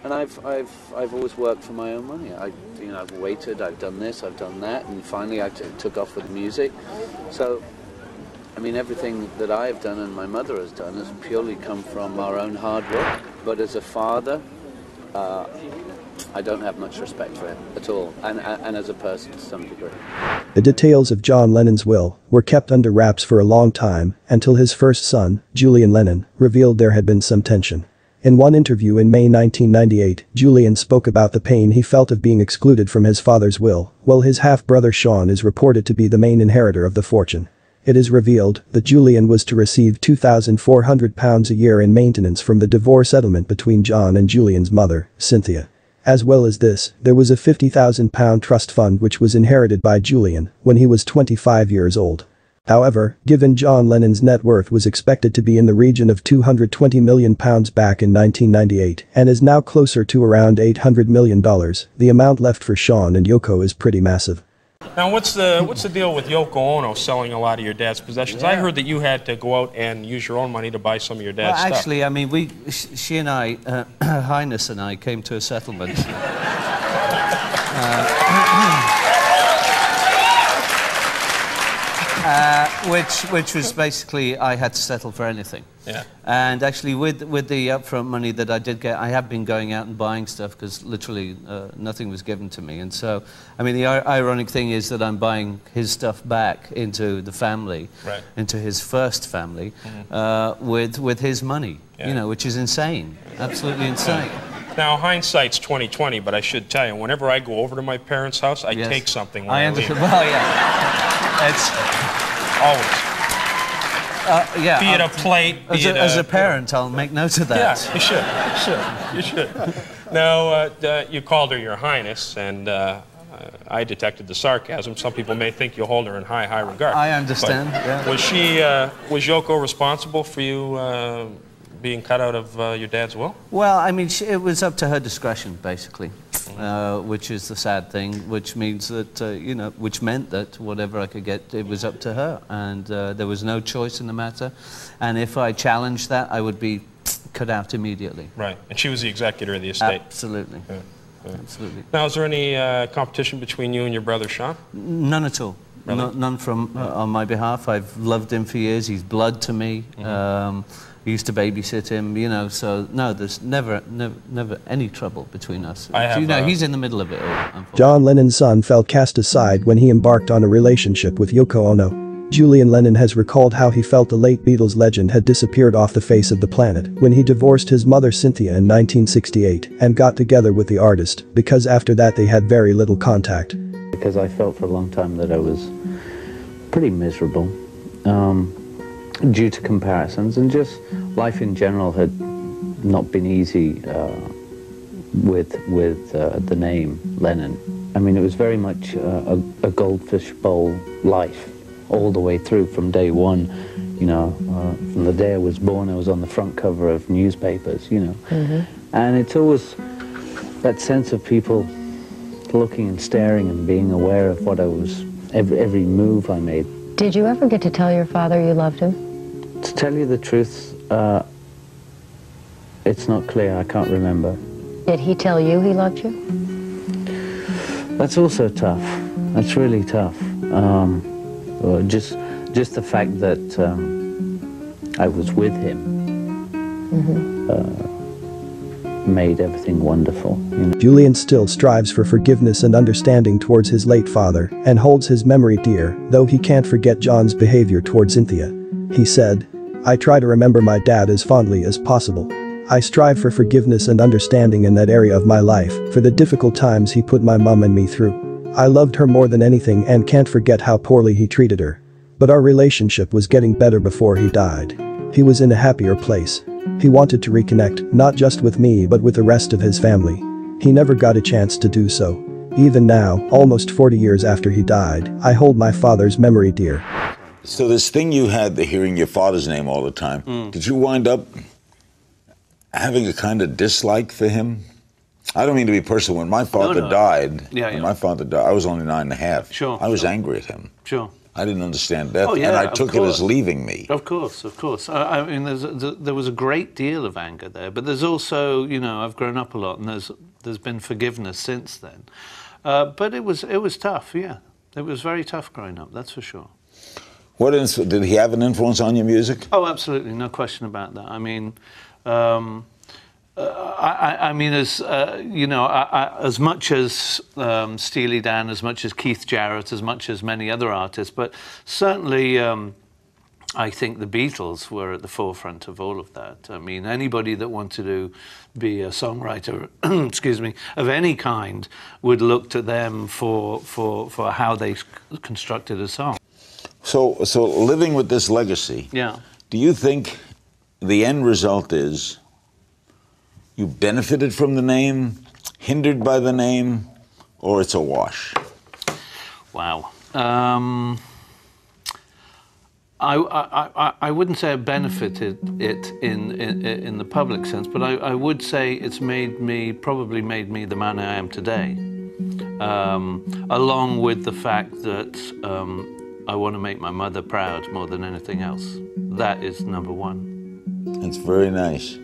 And I've always worked for my own money. I've waited, I've done this, I've done that, and finally I took off with music. So, I mean, everything that I have done and my mother has done has purely come from our own hard work. But as a father, I don't have much respect for him at all, and as a person to some degree. The details of John Lennon's will were kept under wraps for a long time until his first son, Julian Lennon, revealed there had been some tension. In one interview in May 1998, Julian spoke about the pain he felt of being excluded from his father's will, while his half-brother Sean is reported to be the main inheritor of the fortune. It is revealed that Julian was to receive £2,400 a year in maintenance from the divorce settlement between John and Julian's mother, Cynthia. As well as this, there was a £50,000 trust fund which was inherited by Julian when he was 25 years old. However, given John Lennon's net worth was expected to be in the region of £220 million back in 1998 and is now closer to around $800 million, the amount left for Sean and Yoko is pretty massive. Now, what's the deal with Yoko Ono selling a lot of your dad's possessions? Yeah. I heard that you had to go out and use your own money to buy some of your dad's stuff. Actually, I mean, she and I, Her Highness and I, came to a settlement. Which was basically I had to settle for anything. Yeah. And actually, with the upfront money that I did get, I have been going out and buying stuff because literally nothing was given to me. And so, I mean, the ironic thing is that I'm buying his stuff back into the family, right, into his first family, with his money. Yeah. You know, which is insane, absolutely insane. Now, hindsight's 20/20, but I should tell you, whenever I go over to my parents' house, I take something when I leave. Well, yeah. It's always. Yeah. Be it a plate, as a parent, I'll make note of that. Yeah, you should. Now, you called her Your Highness, and I detected the sarcasm. Some people may think you hold her in high regard. I understand, but yeah. Was Yoko responsible for you being cut out of your dad's will? Well, I mean, it was up to her discretion, basically, which is the sad thing, which means that, you know, which meant that whatever I could get, it was up to her, and there was no choice in the matter, and if I challenged that, I would be cut out immediately. Right, and she was the executor of the estate. Absolutely. Yeah. Absolutely. Now, is there any competition between you and your brother Sean? None at all. Really? None from on my behalf. I've loved him for years. He's blood to me. I used to babysit him, you know, so no, there's never any trouble between us. You know, he's in the middle of it all. John Lennon's son felt cast aside when he embarked on a relationship with Yoko Ono. Julian Lennon has recalled how he felt the late Beatles legend had disappeared off the face of the planet when he divorced his mother Cynthia in 1968 and got together with the artist, because after that they had very little contact. Because I felt for a long time that I was pretty miserable. Due to comparisons, and just life in general had not been easy with the name Lennon. I mean, it was very much a goldfish bowl life all the way through from day one. You know, from the day I was born, I was on the front cover of newspapers, you know. And it's always that sense of people looking and staring and being aware of what I was, every move I made. Did you ever get to tell your father you loved him? To tell you the truth, it's not clear. I can't remember. Did he tell you he loved you? That's also tough. That's really tough. Just the fact that I was with him made everything wonderful. You know? Julian still strives for forgiveness and understanding towards his late father and holds his memory dear, though he can't forget John's behavior towards Cynthia. He said, "I try to remember my dad as fondly as possible. I strive for forgiveness and understanding in that area of my life for the difficult times he put my mum and me through. I loved her more than anything and can't forget how poorly he treated her. But our relationship was getting better before he died. He was in a happier place. He wanted to reconnect, not just with me but with the rest of his family. He never got a chance to do so. Even now, almost 40 years after he died, I hold my father's memory dear." So this thing you had, the hearing your father's name all the time, did you wind up having a kind of dislike for him? I don't mean to be personal. When my father died, I was only 9 and a half. Sure. I was angry at him. Sure. I didn't understand death, Oh, yeah, and I of took it as course. leaving me. Of course, of course. I mean, there was a great deal of anger there, but there's also, you know, I've grown up a lot, and there's been forgiveness since then. But it was tough, yeah. It was very tough growing up, that's for sure. Did he have an influence on your music? Oh, absolutely, no question about that. I mean, I mean, as you know, as much as Steely Dan, as much as Keith Jarrett, as much as many other artists, but certainly I think the Beatles were at the forefront of all of that. I mean, anybody that wanted to be a songwriter, excuse me, of any kind, would look to them for how they constructed a song. So living with this legacy, Yeah. do you think the end result is you benefited from the name, hindered by the name, or it's a wash? Wow. I wouldn't say I benefited it in the public sense, but I would say it's probably made me the man I am today. Along with the fact that I want to make my mother proud more than anything else. That is number one. That's very nice.